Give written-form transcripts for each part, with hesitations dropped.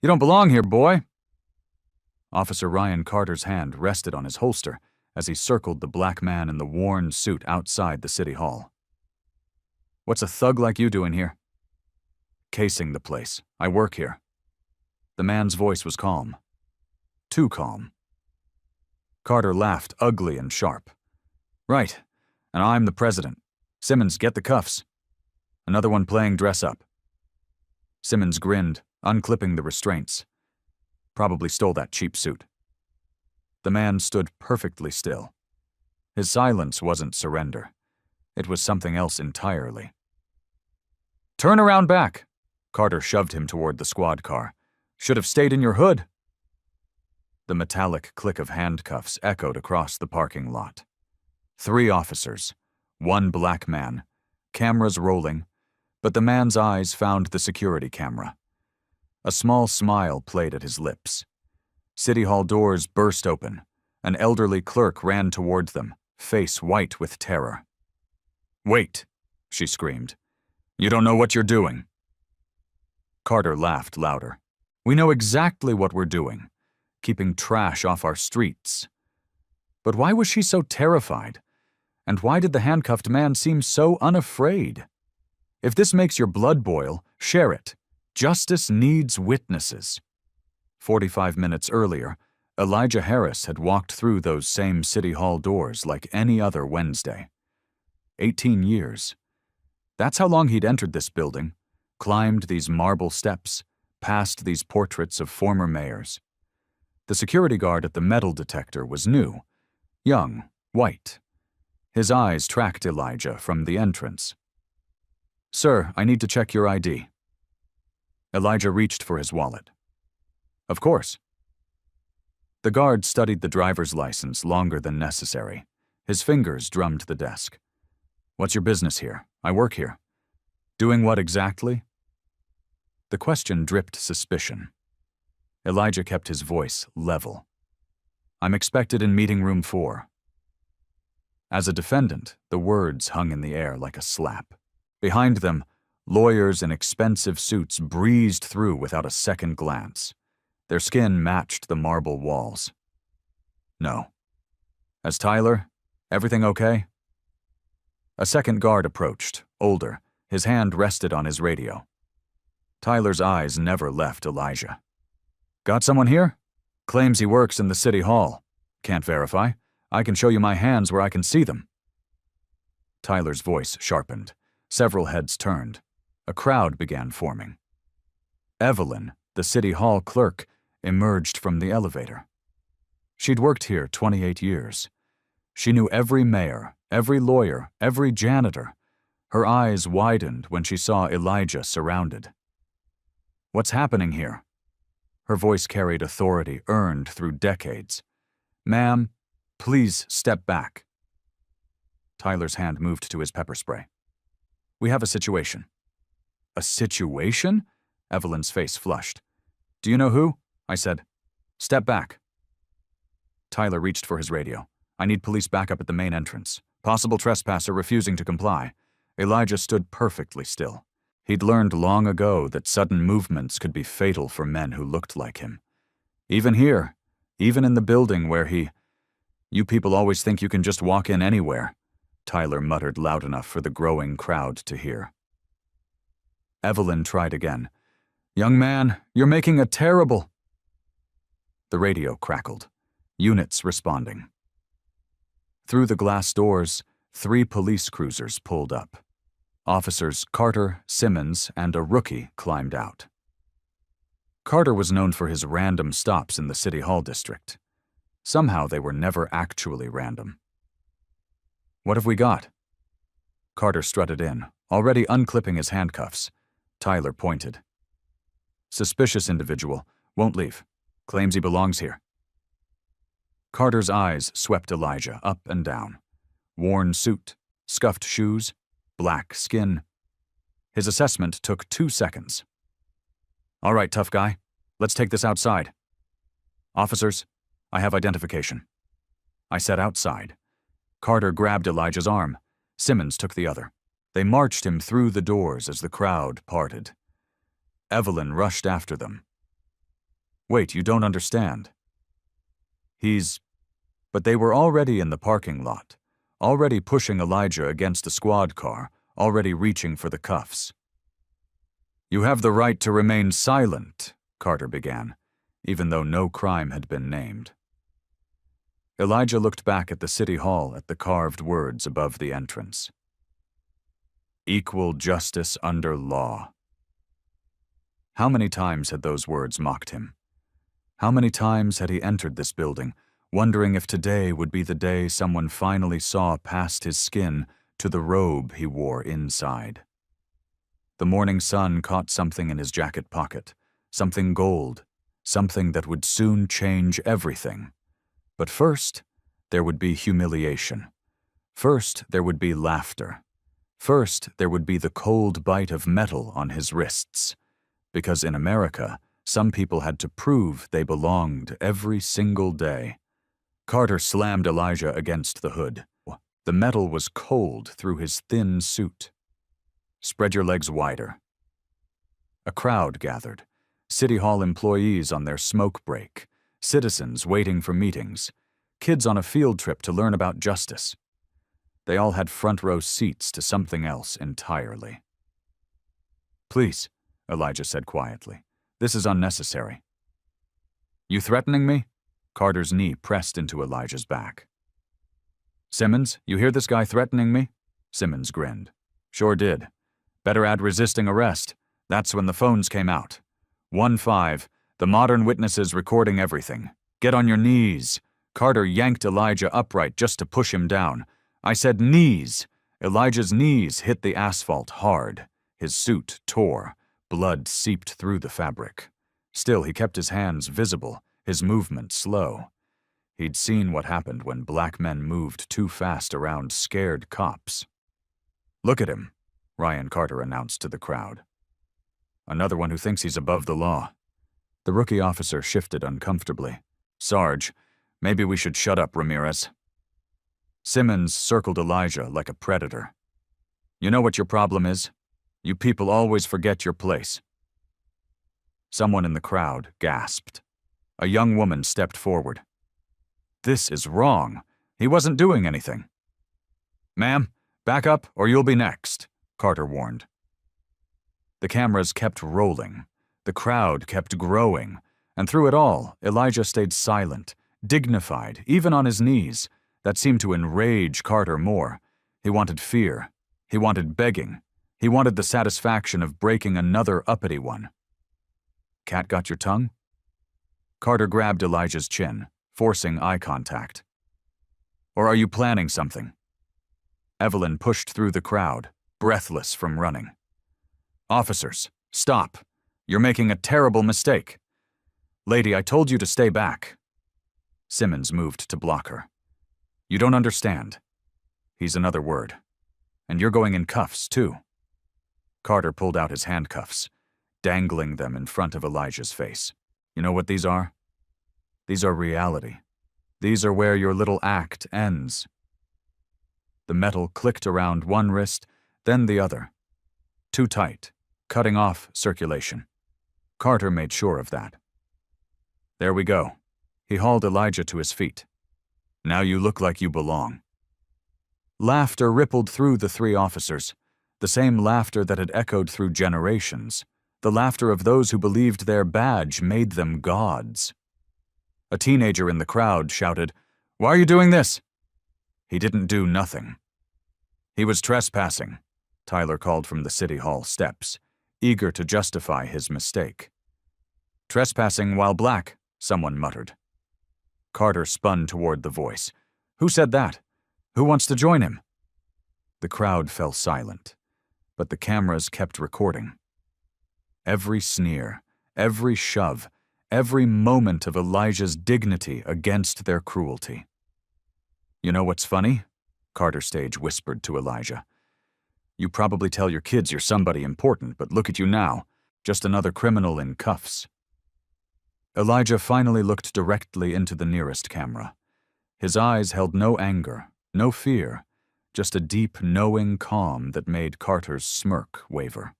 You don't belong here, boy. Officer Ryan Carter's hand rested on his holster as he circled the black man in the worn suit outside the city hall. What's a thug like you doing here? Casing the place. I work here. The man's voice was calm. Too calm. Carter laughed, ugly and sharp. Right, and I'm the president. Simmons, get the cuffs. Another one playing dress up. Simmons grinned, unclipping the restraints. Probably stole that cheap suit. The man stood perfectly still. His silence wasn't surrender. It was something else entirely. Turn around back. Carter shoved him toward the squad car. Should have stayed in your hood. The metallic click of handcuffs echoed across the parking lot. 3 officers, 1 black man, cameras rolling, but the man's eyes found the security camera. A small smile played at his lips. City Hall doors burst open. An elderly clerk ran toward them, face white with terror. Wait, she screamed. You don't know what you're doing. Carter laughed louder. We know exactly what we're doing, keeping trash off our streets. But why was she so terrified? And why did the handcuffed man seem so unafraid? If this makes your blood boil, share it. Justice needs witnesses. 45 minutes earlier, Elijah Harris had walked through those same City Hall doors like any other Wednesday. 18 years. That's how long he'd entered this building, climbed these marble steps, past these portraits of former mayors. The security guard at the metal detector was new, young, white. His eyes tracked Elijah from the entrance. Sir, I need to check your ID. Elijah reached for his wallet. Of course. The guard studied the driver's license longer than necessary. His fingers drummed the desk. What's your business here? I work here. Doing what exactly? The question dripped suspicion. Elijah kept his voice level. I'm expected in meeting room 4. As a defendant, the words hung in the air like a slap. Behind them, lawyers in expensive suits breezed through without a second glance. Their skin matched the marble walls. No. As Tyler, everything okay? A second guard approached, older. His hand rested on his radio. Tyler's eyes never left Elijah. Got someone here? Claims he works in the city hall. Can't verify. I can show you my hands where I can see them. Tyler's voice sharpened. Several heads turned. A crowd began forming. Evelyn, the city hall clerk, emerged from the elevator. She'd worked here 28 years. She knew every mayor, every lawyer, every janitor. Her eyes widened when she saw Elijah surrounded. What's happening here? Her voice carried authority earned through decades. Ma'am, please step back. Tyler's hand moved to his pepper spray. We have a situation. A situation? Evelyn's face flushed. Do you know who? I said. Step back. Tyler reached for his radio. I need police backup at the main entrance. Possible trespasser refusing to comply. Elijah stood perfectly still. He'd learned long ago that sudden movements could be fatal for men who looked like him. Even here, even in the building where he... You people always think you can just walk in anywhere, Tyler muttered loud enough for the growing crowd to hear. Evelyn tried again. Young man, you're making a terrible... The radio crackled. Units responding. Through the glass doors, 3 police cruisers pulled up. Officers Carter, Simmons, and a rookie climbed out. Carter was known for his random stops in the City Hall district. Somehow they were never actually random. What have we got? Carter strutted in, already unclipping his handcuffs. Tyler pointed. Suspicious individual, won't leave. Claims he belongs here. Carter's eyes swept Elijah up and down. Worn suit, scuffed shoes, black skin. His assessment took 2 seconds. All right, tough guy. Let's take this outside. Officers, I have identification. I said outside. Carter grabbed Elijah's arm. Simmons took the other. They marched him through the doors as the crowd parted. Evelyn rushed after them. Wait, you don't understand. But they were already in the parking lot, already pushing Elijah against a squad car, already reaching for the cuffs. You have the right to remain silent, Carter began, even though no crime had been named. Elijah looked back at the city hall at the carved words above the entrance. Equal justice under law. How many times had those words mocked him? How many times had he entered this building, wondering if today would be the day someone finally saw past his skin to the robe he wore inside? The morning sun caught something in his jacket pocket, something gold, something that would soon change everything. But first, there would be humiliation. First, there would be laughter. First, there would be the cold bite of metal on his wrists. Because in America, some people had to prove they belonged every single day. Carter slammed Elijah against the hood. The metal was cold through his thin suit. Spread your legs wider. A crowd gathered. City Hall employees on their smoke break. Citizens waiting for meetings. Kids on a field trip to learn about justice. They all had front row seats to something else entirely. Please, Elijah said quietly. This is unnecessary. You threatening me? Carter's knee pressed into Elijah's back. Simmons, you hear this guy threatening me? Simmons grinned. Sure did. Better add resisting arrest. That's when the phones came out. 1-5, the modern witnesses recording everything. Get on your knees. Carter yanked Elijah upright just to push him down. I said knees. Elijah's knees hit the asphalt hard. His suit tore. Blood seeped through the fabric. Still, he kept his hands visible, his movement slow. He'd seen what happened when black men moved too fast around scared cops. Look at him, Ryan Carter announced to the crowd. Another one who thinks he's above the law. The rookie officer shifted uncomfortably. Sarge, maybe we should shut up, Ramirez. Simmons circled Elijah like a predator. You know what your problem is? You people always forget your place. Someone in the crowd gasped. A young woman stepped forward. This is wrong. He wasn't doing anything. Ma'am, back up or you'll be next, Carter warned. The cameras kept rolling. The crowd kept growing. And through it all, Elijah stayed silent, dignified, even on his knees. That seemed to enrage Carter more. He wanted fear. He wanted begging. He wanted the satisfaction of breaking another uppity one. Cat got your tongue? Carter grabbed Elijah's chin, forcing eye contact. Or are you planning something? Evelyn pushed through the crowd, breathless from running. Officers, stop. You're making a terrible mistake. Lady, I told you to stay back. Simmons moved to block her. You don't understand. He's another word. And you're going in cuffs, too. Carter pulled out his handcuffs, dangling them in front of Elijah's face. You know what these are? These are reality. These are where your little act ends. The metal clicked around one wrist, then the other. Too tight, cutting off circulation. Carter made sure of that. There we go. He hauled Elijah to his feet. Now you look like you belong. Laughter rippled through the three officers, the same laughter that had echoed through generations, the laughter of those who believed their badge made them gods. A teenager in the crowd shouted, "Why are you doing this?" He didn't do nothing. He was trespassing, Tyler called from the city hall steps, eager to justify his mistake. Trespassing while black, someone muttered. Carter spun toward the voice. Who said that? Who wants to join him? The crowd fell silent, but the cameras kept recording. Every sneer, every shove, every moment of Elijah's dignity against their cruelty. You know what's funny? Carter Stage whispered to Elijah. You probably tell your kids you're somebody important, but look at you now, just another criminal in cuffs. Elijah finally looked directly into the nearest camera. His eyes held no anger, no fear, just a deep, knowing calm that made Carter's smirk waver.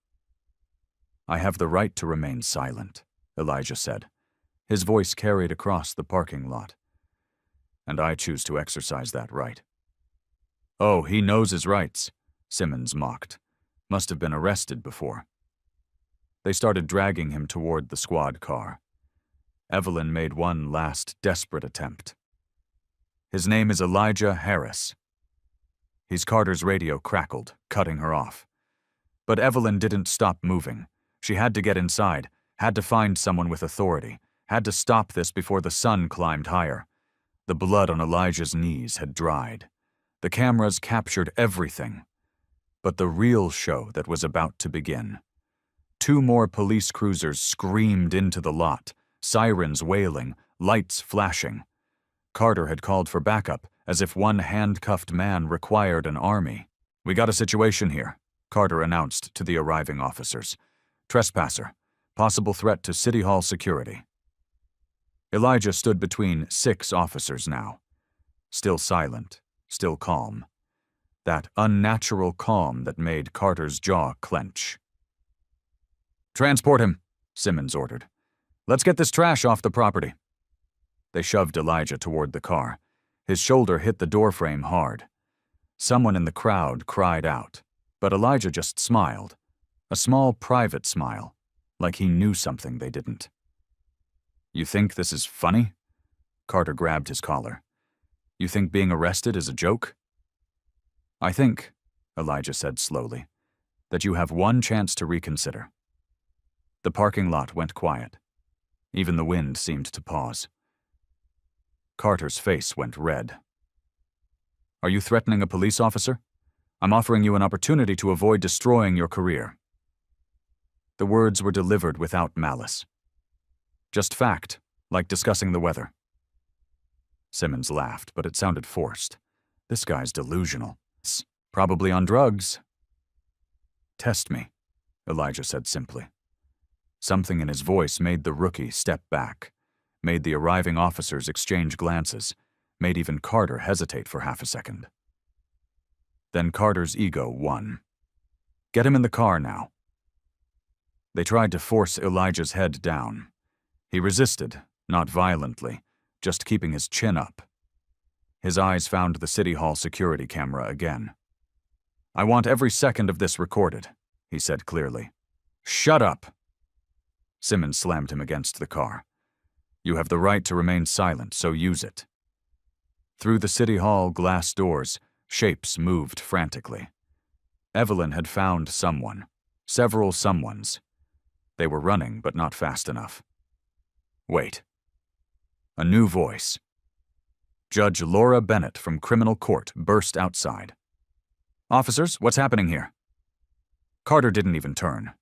I have the right to remain silent, Elijah said. His voice carried across the parking lot. And I choose to exercise that right. Oh, he knows his rights, Simmons mocked. Must have been arrested before. They started dragging him toward the squad car. Evelyn made one last desperate attempt. His name is Elijah Harris. Carter's radio crackled, cutting her off. But Evelyn didn't stop moving. She had to get inside, had to find someone with authority, had to stop this before the sun climbed higher. The blood on Elijah's knees had dried. The cameras captured everything. But the real show that was about to begin. 2 more police cruisers screamed into the lot, sirens wailing, lights flashing. Carter had called for backup, as if one handcuffed man required an army. "We got a situation here," Carter announced to the arriving officers. "Trespasser. Possible threat to City Hall security." Elijah stood between 6 officers now. Still silent, still calm. That unnatural calm that made Carter's jaw clench. "Transport him," Simmons ordered. "Let's get this trash off the property." They shoved Elijah toward the car. His shoulder hit the doorframe hard. Someone in the crowd cried out, but Elijah just smiled. A small private smile, like he knew something they didn't. "You think this is funny?" Carter grabbed his collar. "You think being arrested is a joke?" "I think," Elijah said slowly, "that you have one chance to reconsider." The parking lot went quiet. Even the wind seemed to pause. Carter's face went red. "Are you threatening a police officer? I'm offering you an opportunity to avoid destroying your career." The words were delivered without malice. Just fact, like discussing the weather. Simmons laughed, but it sounded forced. This guy's delusional. Probably on drugs. "Test me," Elijah said simply. Something in his voice made the rookie step back, made the arriving officers exchange glances, made even Carter hesitate for half a second. Then Carter's ego won. "Get him in the car now." They tried to force Elijah's head down. He resisted, not violently, just keeping his chin up. His eyes found the City Hall security camera again. "I want every second of this recorded," he said clearly. "Shut up!" Simmons slammed him against the car. "You have the right to remain silent, so use it." Through the City Hall glass doors, shapes moved frantically. Evelyn had found someone, several someones. They were running, but not fast enough. Wait. A new voice. Judge Laura Bennett from Criminal Court burst outside. "Officers, what's happening here?" Carter didn't even turn.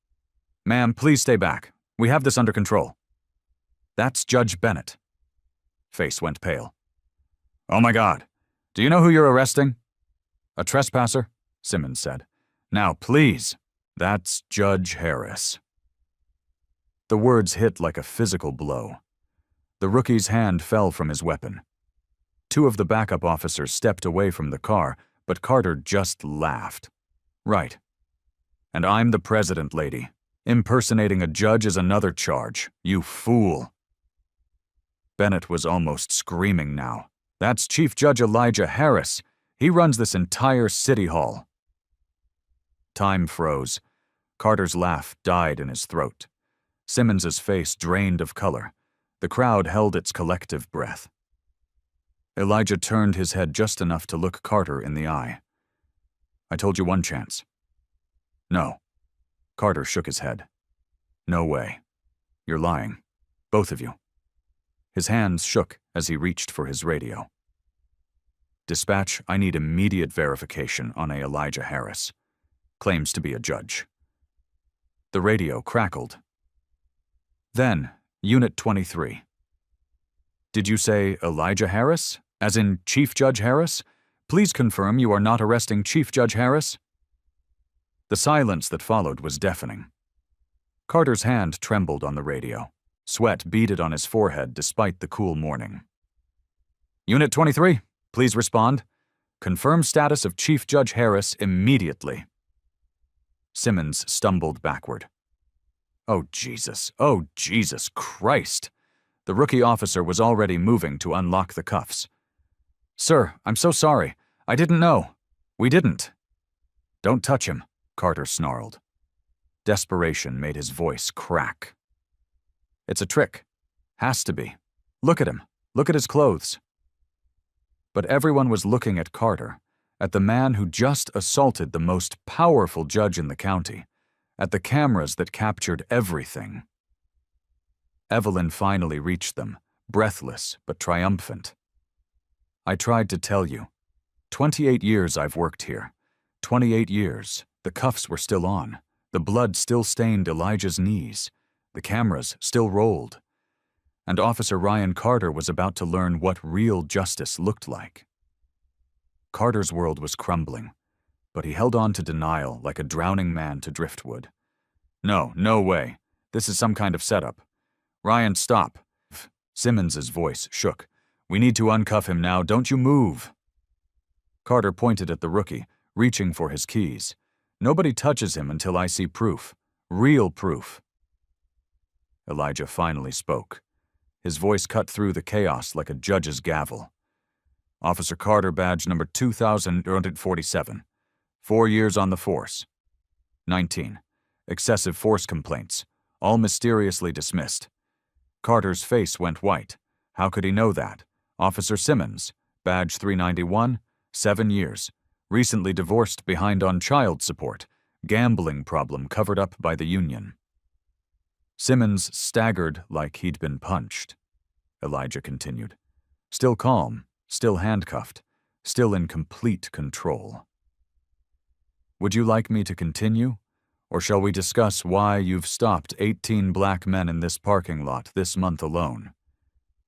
"Ma'am, please stay back. We have this under control." "That's Judge Bennett." Face went pale. "Oh my God. Do you know who you're arresting?" "A trespasser," Simmons said. "Now, please." "That's Judge Harris." The words hit like a physical blow. The rookie's hand fell from his weapon. 2 of the backup officers stepped away from the car, but Carter just laughed. "Right. And I'm the president, lady. Impersonating a judge is another charge. You fool." Bennett was almost screaming now. "That's Chief Judge Elijah Harris. He runs this entire City Hall." Time froze. Carter's laugh died in his throat. Simmons's face drained of color. The crowd held its collective breath. Elijah turned his head just enough to look Carter in the eye. "I told you one chance." "No." Carter shook his head. "No way. You're lying. Both of you." His hands shook as he reached for his radio. "Dispatch, I need immediate verification on a Elijah Harris. Claims to be a judge." The radio crackled. Then, Unit 23. "Did you say Elijah Harris? As in Chief Judge Harris? Please confirm you are not arresting Chief Judge Harris?" The silence that followed was deafening. Carter's hand trembled on the radio. Sweat beaded on his forehead despite the cool morning. "Unit 23, please respond. Confirm status of Chief Judge Harris immediately." Simmons stumbled backward. Oh, Jesus Christ! The rookie officer was already moving to unlock the cuffs. "Sir, I'm so sorry. I didn't know. We didn't." "Don't touch him," Carter snarled. Desperation made his voice crack. "It's a trick. Has to be. Look at him. Look at his clothes." But everyone was looking at Carter, at the man who just assaulted the most powerful judge in the county, at the cameras that captured everything. Evelyn finally reached them, breathless but triumphant. "I tried to tell you. 28 years I've worked here. 28 years. The cuffs were still on. The blood still stained Elijah's knees. The cameras still rolled. And Officer Ryan Carter was about to learn what real justice looked like." Carter's world was crumbling, but he held on to denial like a drowning man to driftwood. "No, no way. This is some kind of setup. Ryan, stop." Simmons's voice shook. "We need to uncuff him now. Don't you move." Carter pointed at the rookie, reaching for his keys. "Nobody touches him until I see proof. Real proof." Elijah finally spoke. His voice cut through the chaos like a judge's gavel. "Officer Carter, badge number 2047. 4 years on the force. 19. Excessive force complaints, all mysteriously dismissed." Carter's face went white. How could he know that? "Officer Simmons, badge 391, 7 years. Recently divorced, behind on child support. Gambling problem covered up by the union." Simmons staggered like he'd been punched. Elijah continued. Still calm, still handcuffed, still in complete control. "Would you like me to continue? Or shall we discuss why you've stopped 18 black men in this parking lot this month alone?"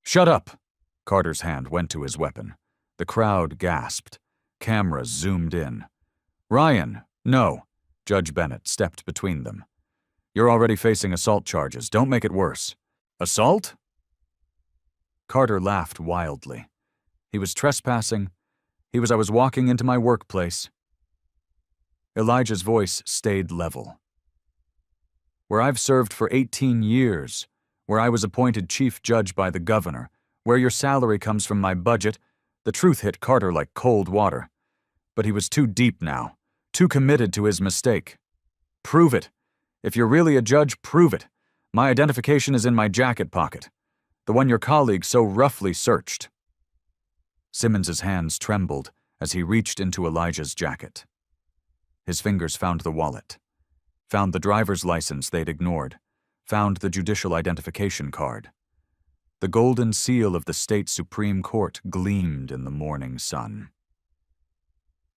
"Shut up!" Carter's hand went to his weapon. The crowd gasped. Cameras zoomed in. "Ryan, no." Judge Bennett stepped between them. "You're already facing assault charges. Don't make it worse." "Assault?" Carter laughed wildly. "He was trespassing. I was walking into my workplace." Elijah's voice stayed level. "Where I've served for 18 years, where I was appointed chief judge by the governor, where your salary comes from my budget," the truth hit Carter like cold water. But he was too deep now, too committed to his mistake. "Prove it. If you're really a judge, prove it. My identification is in my jacket pocket, the one your colleague so roughly searched." Simmons's hands trembled as he reached into Elijah's jacket. His fingers found the wallet, found the driver's license they'd ignored, found the judicial identification card. The golden seal of the state Supreme Court gleamed in the morning sun.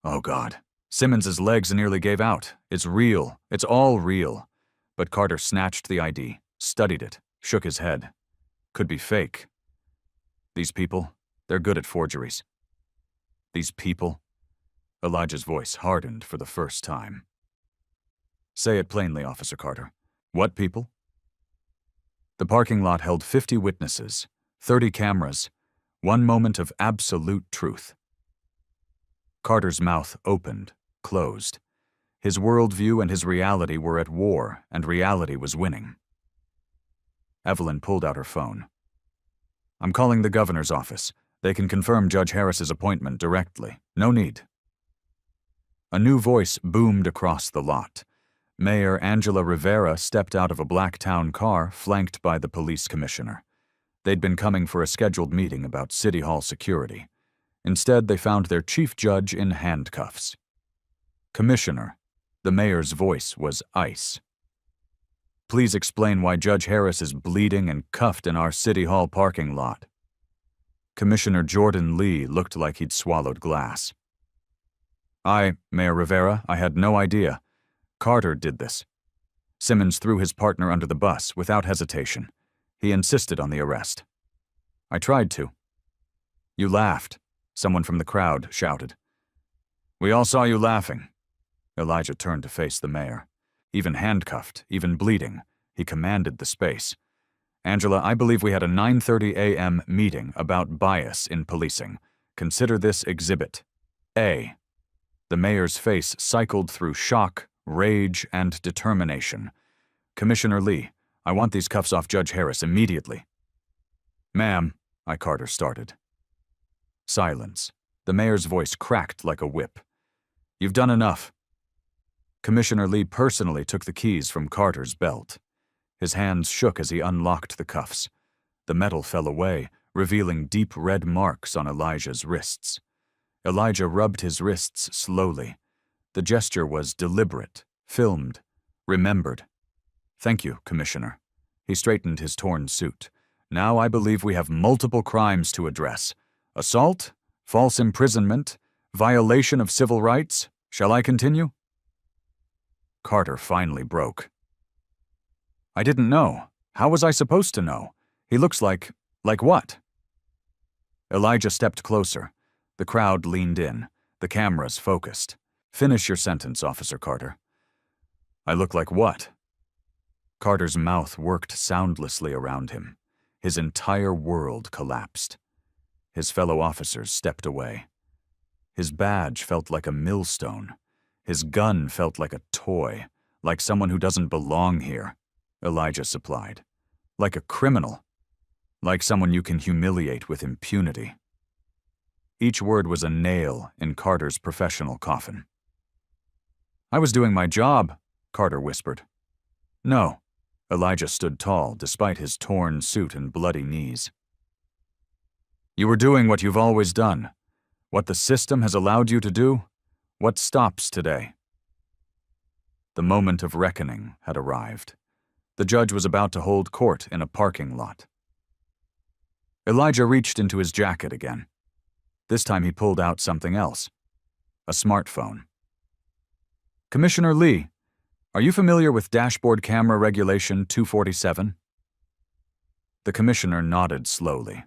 Oh God, Simmons's legs nearly gave out. It's real. It's all real. But Carter snatched the ID, studied it, shook his head. Could be fake. These people, they're good at forgeries. These people? Elijah's voice hardened for the first time. "Say it plainly, Officer Carter. What people?" The parking lot held 50 witnesses, 30 cameras, one moment of absolute truth. Carter's mouth opened, closed. His worldview and his reality were at war, and reality was winning. Evelyn pulled out her phone. "I'm calling the governor's office. They can confirm Judge Harris's appointment directly. No need." A new voice boomed across the lot. Mayor Angela Rivera stepped out of a black town car flanked by the police commissioner. They'd been coming for a scheduled meeting about City Hall security. Instead, they found their chief judge in handcuffs. "Commissioner," the mayor's voice was ice. "Please explain why Judge Harris is bleeding and cuffed in our City Hall parking lot." Commissioner Jordan Lee looked like he'd swallowed glass. Mayor Rivera, I had no idea. Carter did this." Simmons threw his partner under the bus without hesitation. He insisted on the arrest. "I tried to." "You laughed," someone from the crowd shouted. "We all saw you laughing." Elijah turned to face the mayor. Even handcuffed, even bleeding, he commanded the space. "Angela, I believe we had a 9:30 a.m. meeting about bias in policing. Consider this Exhibit A." The mayor's face cycled through shock, rage, and determination. "Commissioner Lee, I want these cuffs off Judge Harris immediately." Ma'am, Carter started. Silence. The mayor's voice cracked like a whip. You've done enough. Commissioner Lee personally took the keys from Carter's belt. His hands shook as he unlocked the cuffs. The metal fell away, revealing deep red marks on Elijah's wrists. Elijah rubbed his wrists slowly. The gesture was deliberate, filmed, remembered. Thank you, Commissioner. He straightened his torn suit. Now I believe we have multiple crimes to address. Assault, false imprisonment, violation of civil rights. Shall I continue? Carter finally broke. I didn't know. How was I supposed to know? He looks like what? Elijah stepped closer. The crowd leaned in. The cameras focused. Finish your sentence, Officer Carter. I look like what? Carter's mouth worked soundlessly around him. His entire world collapsed. His fellow officers stepped away. His badge felt like a millstone. His gun felt like a toy, like someone who doesn't belong here, Elijah supplied. Like a criminal. Like someone you can humiliate with impunity. Each word was a nail in Carter's professional coffin. I was doing my job, Carter whispered. No. Elijah stood tall, despite his torn suit and bloody knees. You were doing what you've always done. What the system has allowed you to do? What stops today? The moment of reckoning had arrived. The judge was about to hold court in a parking lot. Elijah reached into his jacket again. This time he pulled out something else. A smartphone. Commissioner Lee, are you familiar with Dashboard Camera Regulation 247? The commissioner nodded slowly.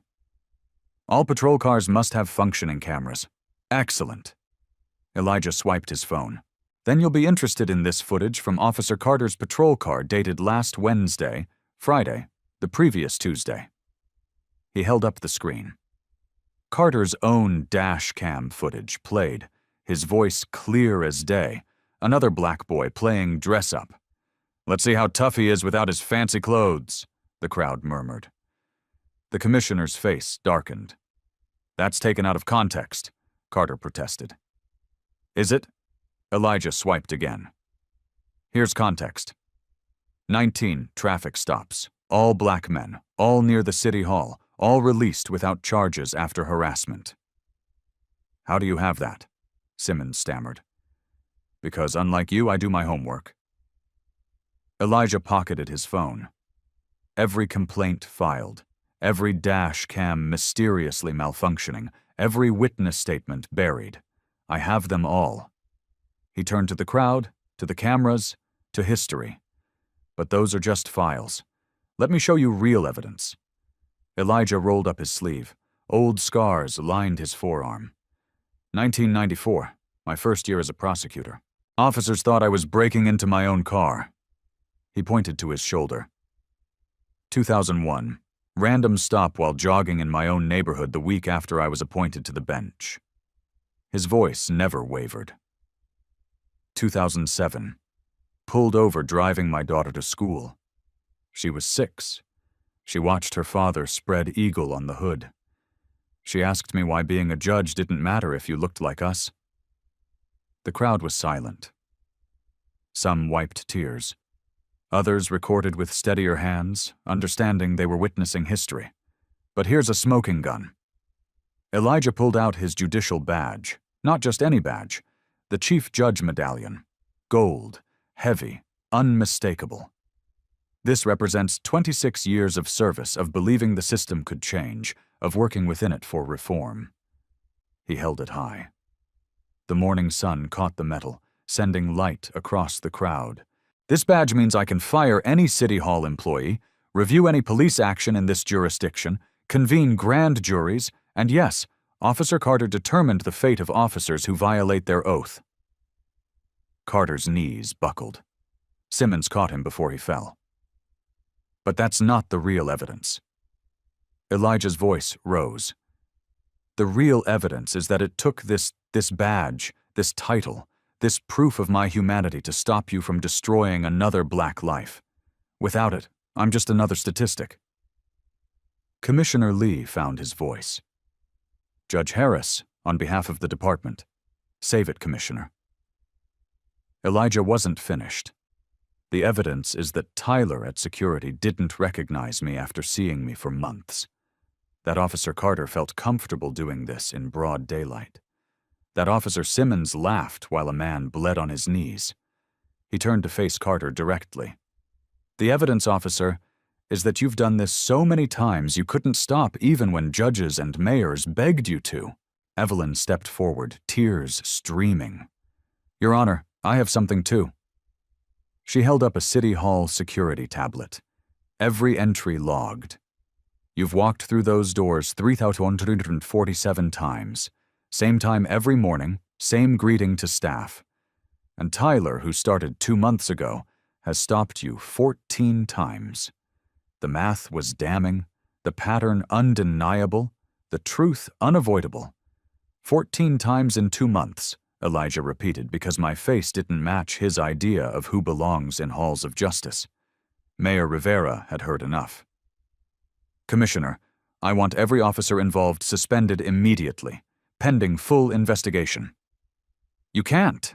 All patrol cars must have functioning cameras. Excellent. Elijah swiped his phone. Then you'll be interested in this footage from Officer Carter's patrol car dated last Friday, the previous Tuesday. He held up the screen. Carter's own dash cam footage played, his voice clear as day, another black boy playing dress-up. Let's see how tough he is without his fancy clothes, the crowd murmured. The commissioner's face darkened. That's taken out of context, Carter protested. Is it? Elijah swiped again. Here's context. 19 traffic stops, all black men, all near the city hall, all released without charges after harassment. How do you have that? Simmons stammered. Because unlike you, I do my homework. Elijah pocketed his phone. Every complaint filed, every dash cam mysteriously malfunctioning, every witness statement buried. I have them all. He turned to the crowd, to the cameras, to history. But those are just files. Let me show you real evidence. Elijah rolled up his sleeve. Old scars lined his forearm. 1994, my first year as a prosecutor. Officers thought I was breaking into my own car. He pointed to his shoulder. 2001, random stop while jogging in my own neighborhood the week after I was appointed to the bench. His voice never wavered. 2007, pulled over driving my daughter to school. She was 6. She watched her father spread eagle on the hood. She asked me why being a judge didn't matter if you looked like us. The crowd was silent. Some wiped tears. Others recorded with steadier hands, understanding they were witnessing history. But here's a smoking gun. Elijah pulled out his judicial badge, not just any badge, the Chief Judge Medallion. Gold, heavy, unmistakable. This represents 26 years of service, of believing the system could change, of working within it for reform. He held it high. The morning sun caught the metal, sending light across the crowd. This badge means I can fire any City Hall employee, review any police action in this jurisdiction, convene grand juries, and yes, Officer Carter determined the fate of officers who violate their oath. Carter's knees buckled. Simmons caught him before he fell. But that's not the real evidence. Elijah's voice rose. The real evidence is that it took this badge, this title, this proof of my humanity to stop you from destroying another black life. Without it, I'm just another statistic. Commissioner Lee found his voice. Judge Harris, on behalf of the department. Save it, Commissioner. Elijah wasn't finished. The evidence is that Tyler at security didn't recognize me after seeing me for months. That Officer Carter felt comfortable doing this in broad daylight. That Officer Simmons laughed while a man bled on his knees. He turned to face Carter directly. The evidence, officer, is that you've done this so many times you couldn't stop even when judges and mayors begged you to. Evelyn stepped forward, tears streaming. Your Honor, I have something too. She held up a City Hall security tablet. Every entry logged. You've walked through those doors 3,147 times. Same time every morning, same greeting to staff. And Tyler, who started 2 months ago, has stopped you 14 times. The math was damning, the pattern undeniable, the truth unavoidable. 14 times in 2 months, Elijah repeated because my face didn't match his idea of who belongs in halls of justice. Mayor Rivera had heard enough. Commissioner, I want every officer involved suspended immediately, pending full investigation. You can't.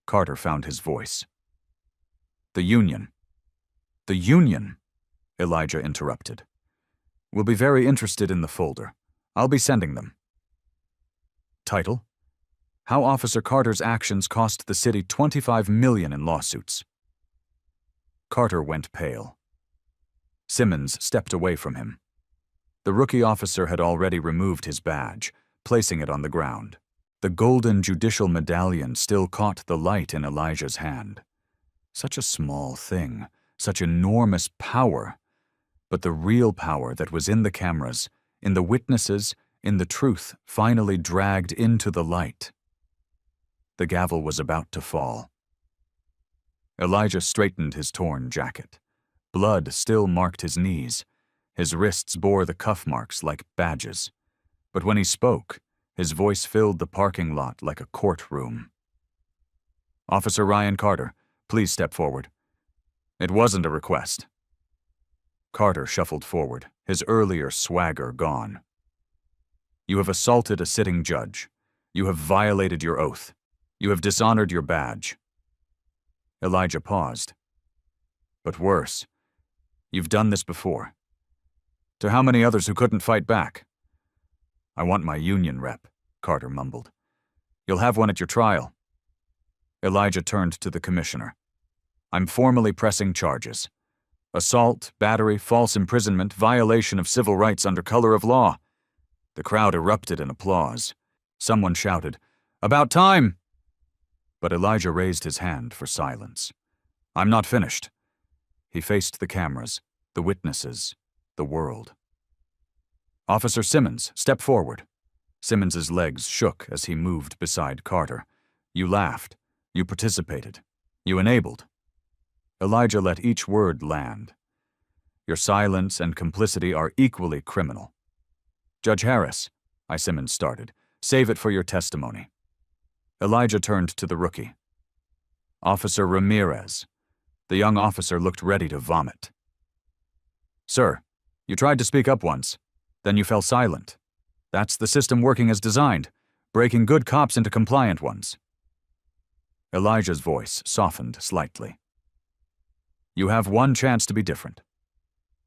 Carter found his voice. The union. The union, Elijah interrupted. Will be very interested in the folder. I'll be sending them. Title: How Officer Carter's actions cost the city $25 million in lawsuits. Carter went pale. Simmons stepped away from him. The rookie officer had already removed his badge, placing it on the ground. The golden judicial medallion still caught the light in Elijah's hand. Such a small thing, such enormous power. But the real power that was in the cameras, in the witnesses, in the truth, finally dragged into the light. The gavel was about to fall. Elijah straightened his torn jacket. Blood still marked his knees. His wrists bore the cuff marks like badges. But when he spoke, his voice filled the parking lot like a courtroom. Officer Ryan Carter, please step forward. It wasn't a request. Carter shuffled forward, his earlier swagger gone. You have assaulted a sitting judge. You have violated your oath. You have dishonored your badge. Elijah paused. But worse, you've done this before. To how many others who couldn't fight back? I want my union rep, Carter mumbled. You'll have one at your trial. Elijah turned to the commissioner. I'm formally pressing charges. Assault, battery, false imprisonment, violation of civil rights under color of law. The crowd erupted in applause. Someone shouted, "About time!" But Elijah raised his hand for silence. I'm not finished. He faced the cameras, the witnesses, the world. Officer Simmons, step forward. Simmons's legs shook as he moved beside Carter. You laughed. You participated. You enabled. Elijah let each word land. Your silence and complicity are equally criminal. Judge Harris, Simmons started, save it for your testimony. Elijah turned to the rookie. Officer Ramirez. The young officer looked ready to vomit. Sir, you tried to speak up once. Then you fell silent. That's the system working as designed, breaking good cops into compliant ones. Elijah's voice softened slightly. You have one chance to be different.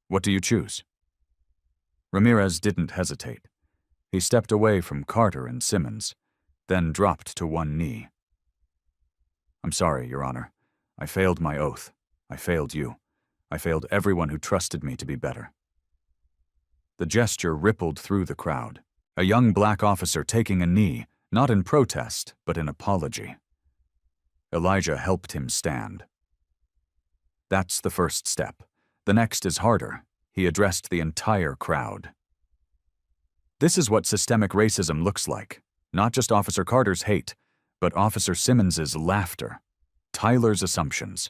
What do you choose? Ramirez didn't hesitate. He stepped away from Carter and Simmons, then dropped to one knee. I'm sorry, Your Honor. I failed my oath. I failed you. I failed everyone who trusted me to be better. The gesture rippled through the crowd, a young black officer taking a knee, not in protest, but in apology. Elijah helped him stand. That's the first step. The next is harder. He addressed the entire crowd. This is what systemic racism looks like. Not just Officer Carter's hate, but Officer Simmons's laughter. Tyler's assumptions.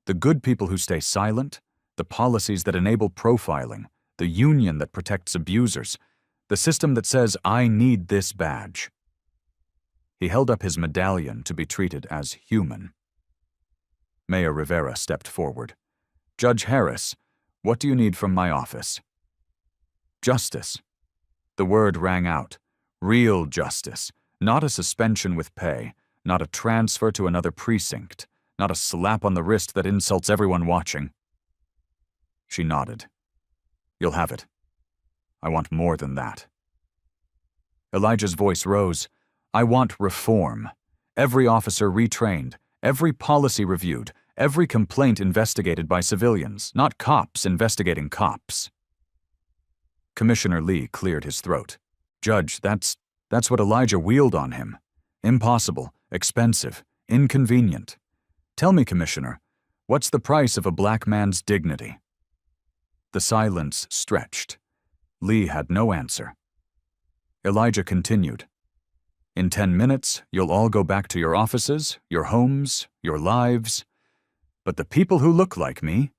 The good people who stay silent, the policies that enable profiling, the union that protects abusers, the system that says, I need this badge. He held up his medallion to be treated as human. Mayor Rivera stepped forward. Judge Harris, what do you need from my office? Justice. The word rang out. Real justice. Not a suspension with pay. Not a transfer to another precinct. Not a slap on the wrist that insults everyone watching. She nodded. You'll have it. I want more than that. Elijah's voice rose. I want reform. Every officer retrained. Every policy reviewed. Every complaint investigated by civilians, not cops investigating cops. Commissioner Lee cleared his throat. Judge, that's what Elijah wheeled on him. Impossible, expensive, inconvenient. Tell me, Commissioner, what's the price of a black man's dignity? The silence stretched. Lee had no answer. Elijah continued. In 10 minutes, you'll all go back to your offices, your homes, your lives. But the people who look like me,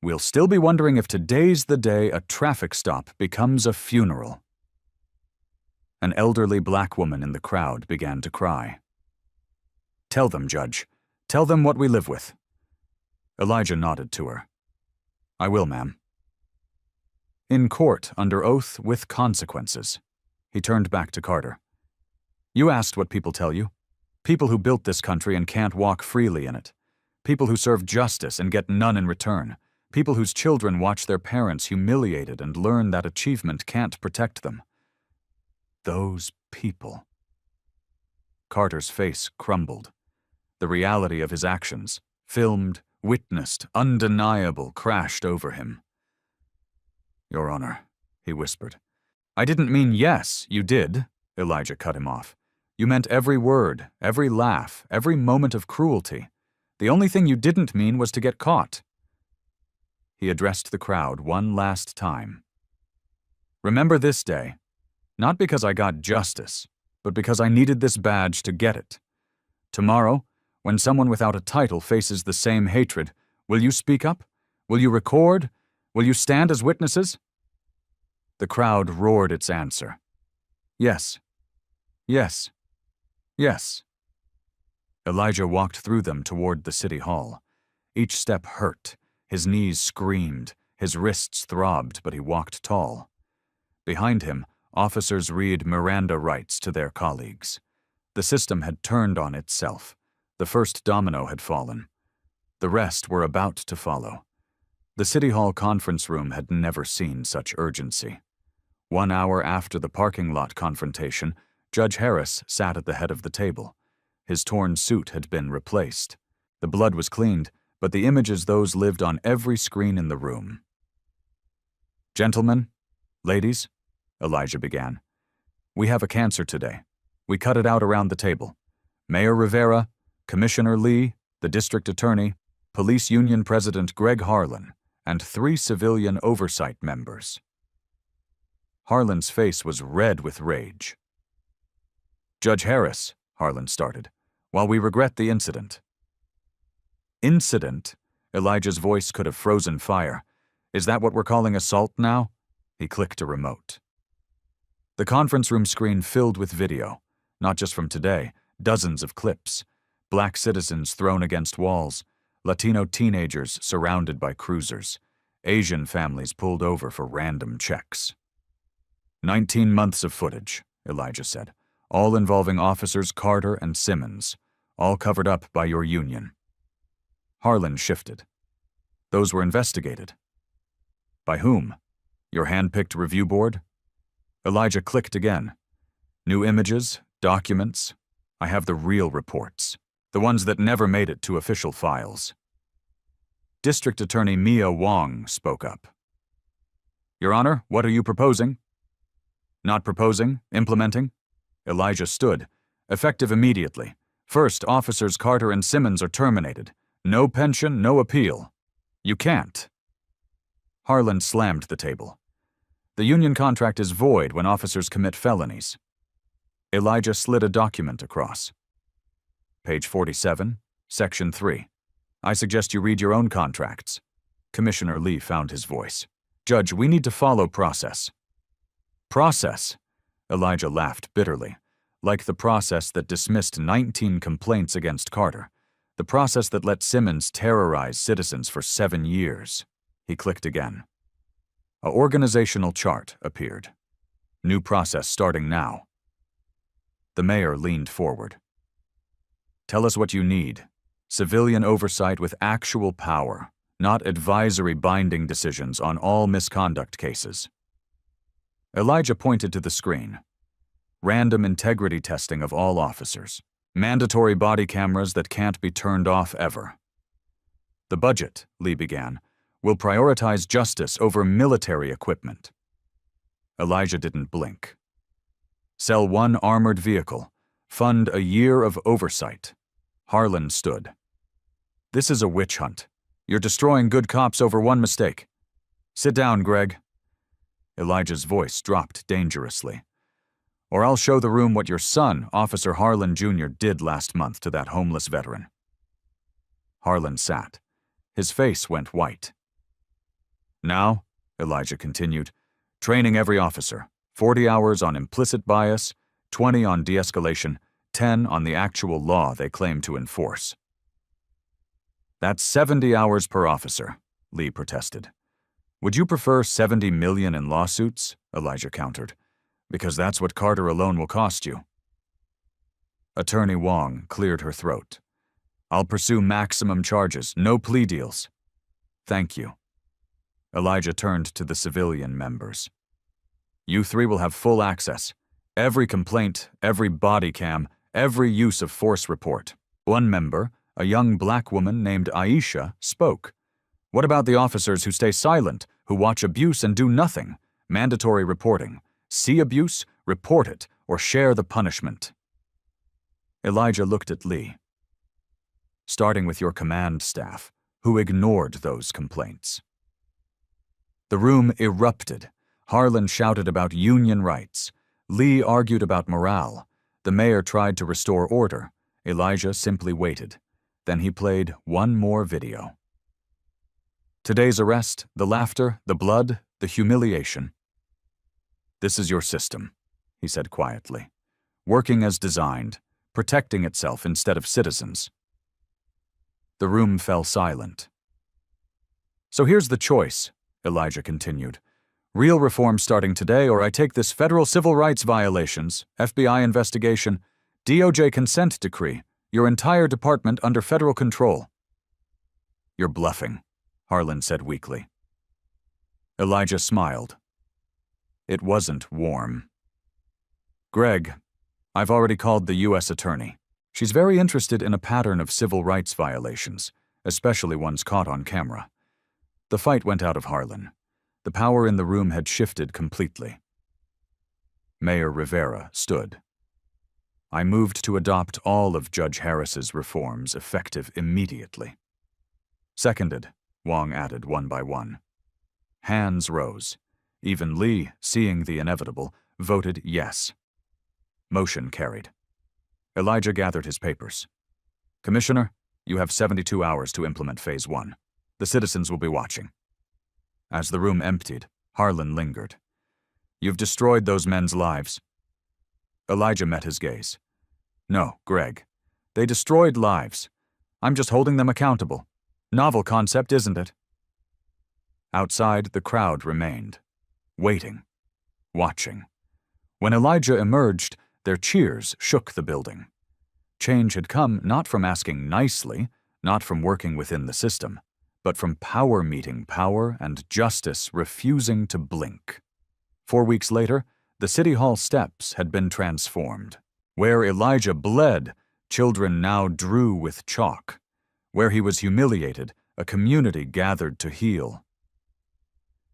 we'll still be wondering if today's the day a traffic stop becomes a funeral. An elderly black woman in the crowd began to cry. Tell them, Judge. Tell them what we live with. Elijah nodded to her. I will, ma'am. In court, under oath, with consequences. He turned back to Carter. You asked what people tell you. People who built this country and can't walk freely in it. People who serve justice and get none in return. People whose children watch their parents humiliated and learn that achievement can't protect them. Those people. Carter's face crumbled. The reality of his actions, filmed, witnessed, undeniable, crashed over him. Your Honor, he whispered. I didn't mean yes, you did, Elijah cut him off. You meant every word, every laugh, every moment of cruelty. The only thing you didn't mean was to get caught. He addressed the crowd one last time. Remember this day, not because I got justice, but because I needed this badge to get it. Tomorrow, when someone without a title faces the same hatred, will you speak up? Will you record? Will you stand as witnesses? The crowd roared its answer. Yes. Yes. Yes. Elijah walked through them toward the city hall. Each step hurt. His knees screamed. His wrists throbbed, but he walked tall. Behind him, officers read Miranda rights to their colleagues. The system had turned on itself. The first domino had fallen. The rest were about to follow. The City Hall conference room had never seen such urgency. 1 hour after the parking lot confrontation, Judge Harris sat at the head of the table. His torn suit had been replaced. The blood was cleaned, but the images those lived on every screen in the room. Gentlemen, ladies, Elijah began. We have a cancer today. We cut it out around the table. Mayor Rivera, Commissioner Lee, the district attorney, police union president Greg Harlan, and 3 civilian oversight members. Harlan's face was red with rage. Judge Harris, Harlan started, while we regret the incident. Incident? Elijah's voice could have frozen fire. Is that what we're calling assault now? He clicked a remote. The conference room screen filled with video, not just from today, dozens of clips. Black citizens thrown against walls, Latino teenagers surrounded by cruisers, Asian families pulled over for random checks. 19 months of footage, Elijah said, all involving officers Carter and Simmons, all covered up by your union. Harlan shifted. Those were investigated. By whom? Your hand-picked review board? Elijah clicked again. New images, documents. I have the real reports, the ones that never made it to official files. District Attorney Mia Wong spoke up. Your Honor, what are you proposing? Not proposing, implementing? Elijah stood. Effective immediately. First, officers Carter and Simmons are terminated. No pension, no appeal. You can't. Harlan slammed the table. The union contract is void when officers commit felonies. Elijah slid a document across. Page 47, Section 3. I suggest you read your own contracts. Commissioner Lee found his voice. Judge, we need to follow process. Process? Elijah laughed bitterly. Like the process that dismissed 19 complaints against Carter. The process that let Simmons terrorize citizens for 7 years. He clicked again. An organizational chart appeared. New process starting now. The mayor leaned forward. Tell us what you need. Civilian oversight with actual power, not advisory binding decisions on all misconduct cases. Elijah pointed to the screen. Random integrity testing of all officers. Mandatory body cameras that can't be turned off ever. The budget, Lee began, will prioritize justice over military equipment. Elijah didn't blink. Sell one armored vehicle. Fund a year of oversight. Harlan stood. This is a witch hunt. You're destroying good cops over one mistake. Sit down, Greg. Elijah's voice dropped dangerously. Or I'll show the room what your son, Officer Harlan Jr., did last month to that homeless veteran. Harlan sat. His face went white. Now, Elijah continued, training every officer, 40 hours on implicit bias, 20 on de-escalation, 10 on the actual law they claim to enforce. That's 70 hours per officer, Lee protested. Would you prefer 70 million in lawsuits? Elijah countered. Because that's what Carter alone will cost you. Attorney Wong cleared her throat. I'll pursue maximum charges, no plea deals. Thank you. Elijah turned to the civilian members. You three will have full access. Every complaint, every body cam, every use of force report. One member, a young black woman named Aisha, spoke. What about the officers who stay silent, who watch abuse and do nothing? Mandatory reporting. See abuse, report it, or share the punishment. Elijah looked at Lee. Starting with your command staff, who ignored those complaints. The room erupted. Harlan shouted about union rights. Lee argued about morale. The mayor tried to restore order. Elijah simply waited. Then he played one more video. Today's arrest, the laughter, the blood, the humiliation. This is your system, he said quietly. Working as designed, protecting itself instead of citizens. The room fell silent. So here's the choice, Elijah continued. Real reform starting today, or I take this federal civil rights violations, FBI investigation, DOJ consent decree, your entire department under federal control. You're bluffing, Harlan said weakly. Elijah smiled. It wasn't warm. Greg, I've already called the U.S. attorney. She's very interested in a pattern of civil rights violations, especially ones caught on camera. The fight went out of Harlan. The power in the room had shifted completely. Mayor Rivera stood. I moved to adopt all of Judge Harris's reforms effective immediately. Seconded, Wong added one by one. Hands rose. Even Lee, seeing the inevitable, voted yes. Motion carried. Elijah gathered his papers. Commissioner, you have 72 hours to implement Phase 1. The citizens will be watching. As the room emptied, Harlan lingered. You've destroyed those men's lives. Elijah met his gaze. No, Greg. They destroyed lives. I'm just holding them accountable. Novel concept, isn't it? Outside, the crowd remained. Waiting. Watching. When Elijah emerged, their cheers shook the building. Change had come not from asking nicely, not from working within the system, but from power meeting power and justice refusing to blink. 4 weeks later, the City Hall steps had been transformed. Where Elijah bled, children now drew with chalk. Where he was humiliated, a community gathered to heal.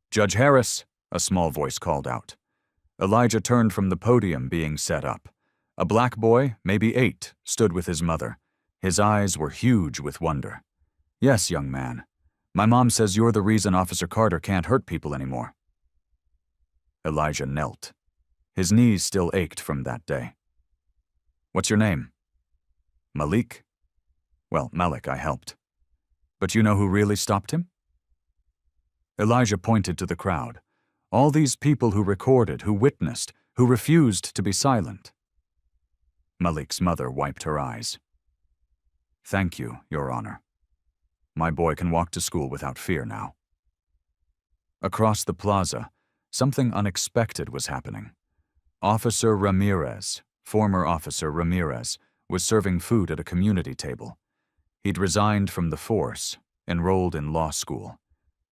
Judge Harris, a small voice called out. Elijah turned from the podium being set up. A black boy, maybe 8, stood with his mother. His eyes were huge with wonder. Yes, young man. My mom says you're the reason Officer Carter can't hurt people anymore. Elijah knelt. His knees still ached from that day. What's your name? Malik? Well, Malik, I helped. But you know who really stopped him? Elijah pointed to the crowd. All these people who recorded, who witnessed, who refused to be silent. Malik's mother wiped her eyes. Thank you, Your Honor. My boy can walk to school without fear now. Across the plaza, something unexpected was happening. Officer Ramirez, former Officer Ramirez, was serving food at a community table. He'd resigned from the force, enrolled in law school.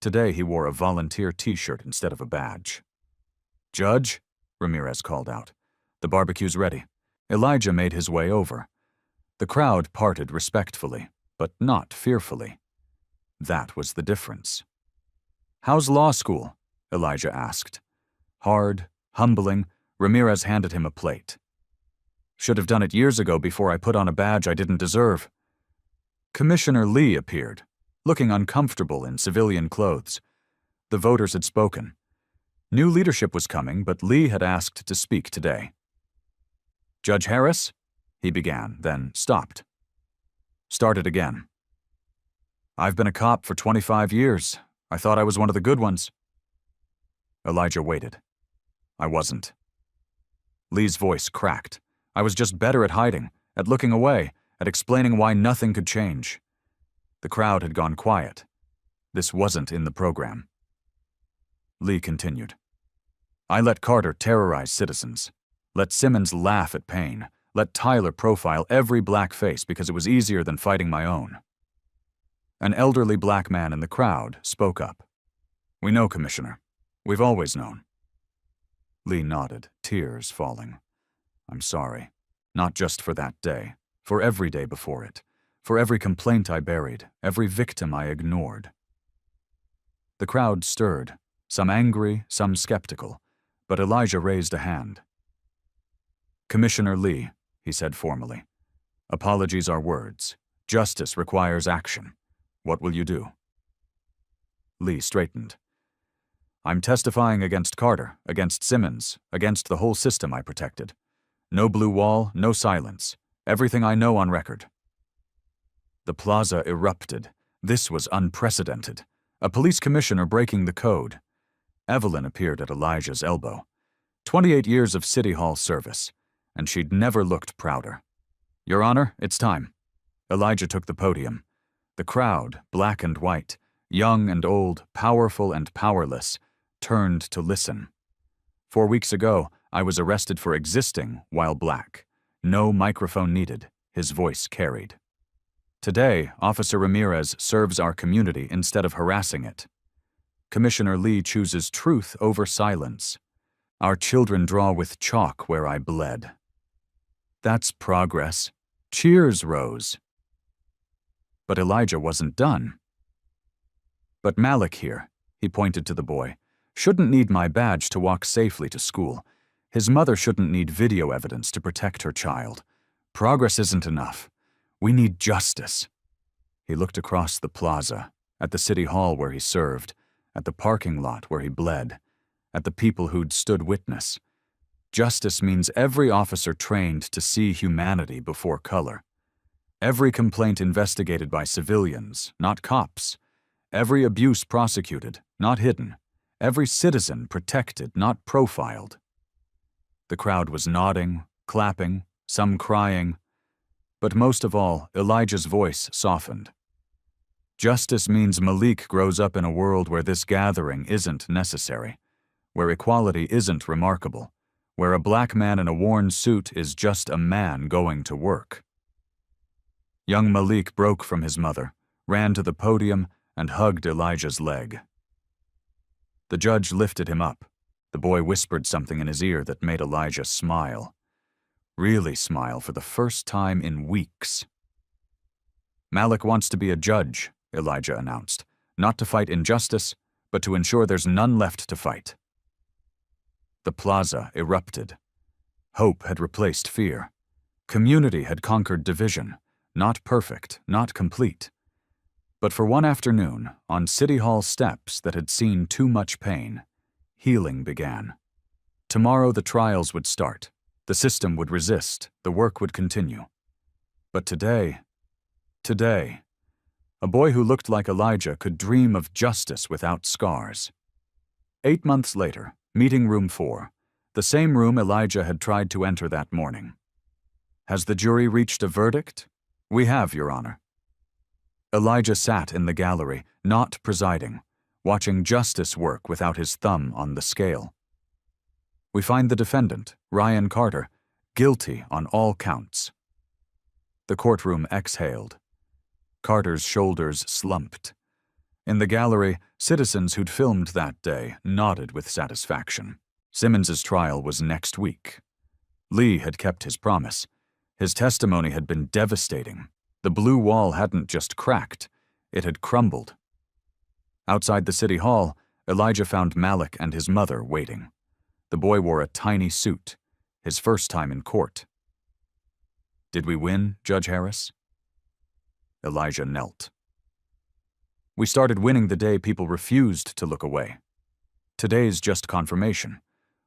Today he wore a volunteer t-shirt instead of a badge. "Judge," Ramirez called out. "The barbecue's ready." Elijah made his way over. The crowd parted respectfully, but not fearfully. That was the difference. "How's law school?" Elijah asked. Hard, humbling, Ramirez handed him a plate. "Should have done it years ago before I put on a badge I didn't deserve." Commissioner Lee appeared, looking uncomfortable in civilian clothes. The voters had spoken. New leadership was coming, but Lee had asked to speak today. "Judge Harris?" he began, then stopped. Started again. "I've been a cop for 25 years. I thought I was one of the good ones." Elijah waited. "I wasn't." Lee's voice cracked. "I was just better at hiding, at looking away, at explaining why nothing could change." The crowd had gone quiet. This wasn't in the program. Lee continued. "I let Carter terrorize citizens. Let Simmons laugh at pain. Let Tyler profile every black face because it was easier than fighting my own." An elderly black man in the crowd spoke up. "We know, Commissioner. We've always known." Lee nodded, tears falling. "I'm sorry. Not just for that day. For every day before it. For every complaint I buried. Every victim I ignored." The crowd stirred, some angry, some skeptical, but Elijah raised a hand. "Commissioner Lee," he said formally, "apologies are words. Justice requires action. What will you do?" Lee straightened. "I'm testifying against Carter, against Simmons, against the whole system I protected. No blue wall, no silence. Everything I know on record." The plaza erupted. This was unprecedented. A police commissioner breaking the code. Evelyn appeared at Elijah's elbow. 28 years of City Hall service, and she'd never looked prouder. "Your Honor, it's time." Elijah took the podium. The crowd, black and white, young and old, powerful and powerless, turned to listen. 4 weeks ago, I was arrested for existing while black. No microphone needed. His voice carried. Today, Officer Ramirez serves our community instead of harassing it. Commissioner Lee chooses truth over silence. Our children draw with chalk where I bled. That's progress. Cheers, Rose. But Elijah wasn't done. "But Malik here," he pointed to the boy, "shouldn't need my badge to walk safely to school. His mother shouldn't need video evidence to protect her child. Progress isn't enough. We need justice." He looked across the plaza, at the city hall where he served, at the parking lot where he bled, at the people who'd stood witness. Justice means every officer trained to see humanity before color. Every complaint investigated by civilians, not cops. Every abuse prosecuted, not hidden. Every citizen protected, not profiled. The crowd was nodding, clapping, some crying. But most of all, Elijah's voice softened. Justice means Malik grows up in a world where this gathering isn't necessary, where equality isn't remarkable, where a black man in a worn suit is just a man going to work. Young Malik broke from his mother, ran to the podium, and hugged Elijah's leg. The judge lifted him up. The boy whispered something in his ear that made Elijah smile. Really smile for the first time in weeks. "Malik wants to be a judge," Elijah announced, "not to fight injustice, but to ensure there's none left to fight." The plaza erupted. Hope had replaced fear. Community had conquered division. Not perfect, not complete. But for one afternoon, on City Hall steps that had seen too much pain, healing began. Tomorrow the trials would start. The system would resist. The work would continue. But today, a boy who looked like Elijah could dream of justice without scars. 8 months later, meeting room 4, the same room Elijah had tried to enter that morning. "Has the jury reached a verdict?" "We have, Your Honor." Elijah sat in the gallery, not presiding, watching justice work without his thumb on the scale. We find the defendant, Ryan Carter, guilty on all counts. The courtroom exhaled. Carter's shoulders slumped. In the gallery, citizens who'd filmed that day nodded with satisfaction. Simmons's trial was next week. Lee had kept his promise. His testimony had been devastating. The blue wall hadn't just cracked, it had crumbled. Outside the city hall, Elijah found Malik and his mother waiting. The boy wore a tiny suit, his first time in court. "Did we win, Judge Harris?" Elijah knelt. "We started winning the day people refused to look away. Today's just confirmation.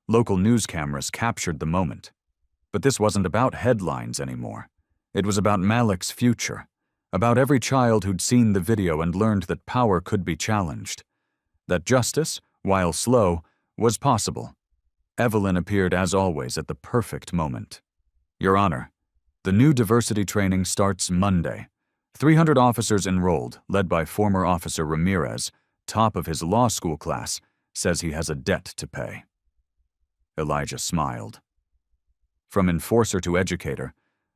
Local news cameras captured the moment. But this wasn't about headlines anymore. It was about Malik's future, about every child who'd seen the video and learned that power could be challenged, that justice, while slow, was possible. Evelyn appeared as always at the perfect moment. "Your Honor, the new diversity training starts Monday. 300 officers enrolled, led by former Officer Ramirez, top of his law school class, says he has a debt to pay." Elijah smiled. From enforcer to educator,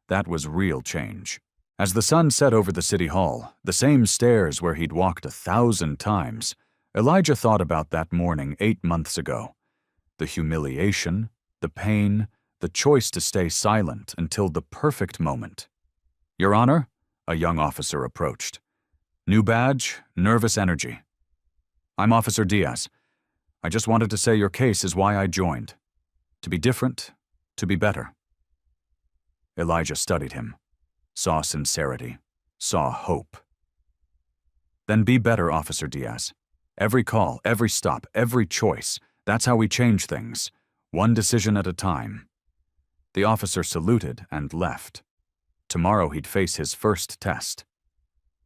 that was real change. As the sun set over the city hall, the same stairs where he'd walked 1,000 times, Elijah thought about that morning 8 months ago. The humiliation, the pain, the choice to stay silent until the perfect moment. "Your Honor," a young officer approached. "New badge, nervous energy. I'm Officer Diaz. I just wanted to say your case is why I joined. To be different, to be better." Elijah studied him, saw sincerity, saw hope. "Then be better, Officer Diaz. Every call, every stop, every choice, that's how we change things, one decision at a time." The officer saluted and left. Tomorrow he'd face his first test.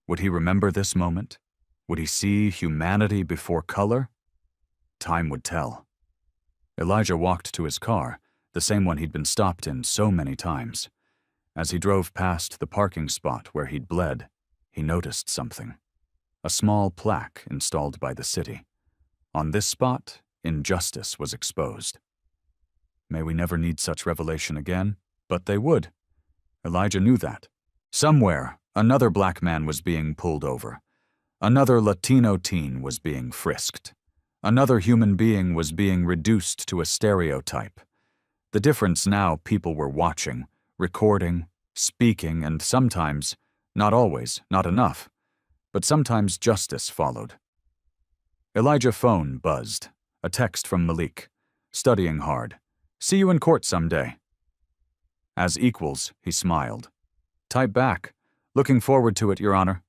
Would he remember this moment? Would he see humanity before color? Time would tell. Elijah walked to his car, the same one he'd been stopped in so many times. As he drove past the parking spot where he'd bled, he noticed something. A small plaque installed by the city. On this spot, injustice was exposed. May we never need such revelation again, but they would. Elijah knew that. Somewhere, another black man was being pulled over. Another Latino teen was being frisked. Another human being was being reduced to a stereotype. The difference now, people were watching, recording, speaking, and sometimes, not always, not enough, but sometimes justice followed. Elijah's phone buzzed. A text from Malik. "Studying hard. See you in court someday." As equals, he smiled. "Type back. Looking forward to it, Your Honor."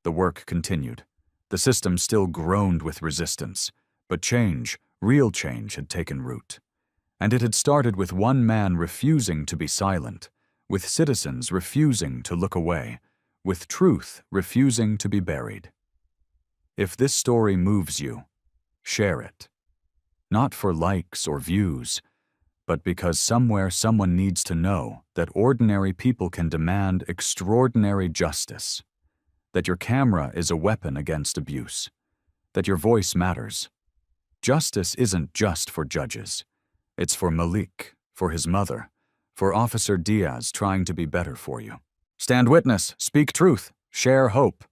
The work continued. The system still groaned with resistance, but change, real change, had taken root. And it had started with one man refusing to be silent, with citizens refusing to look away, with truth refusing to be buried. If this story moves you, share it. Not for likes or views, but because somewhere someone needs to know that ordinary people can demand extraordinary justice, that your camera is a weapon against abuse, that your voice matters. Justice isn't just for judges. It's for Malik, for his mother, for Officer Diaz trying to be better for you. Stand witness, speak truth, share hope.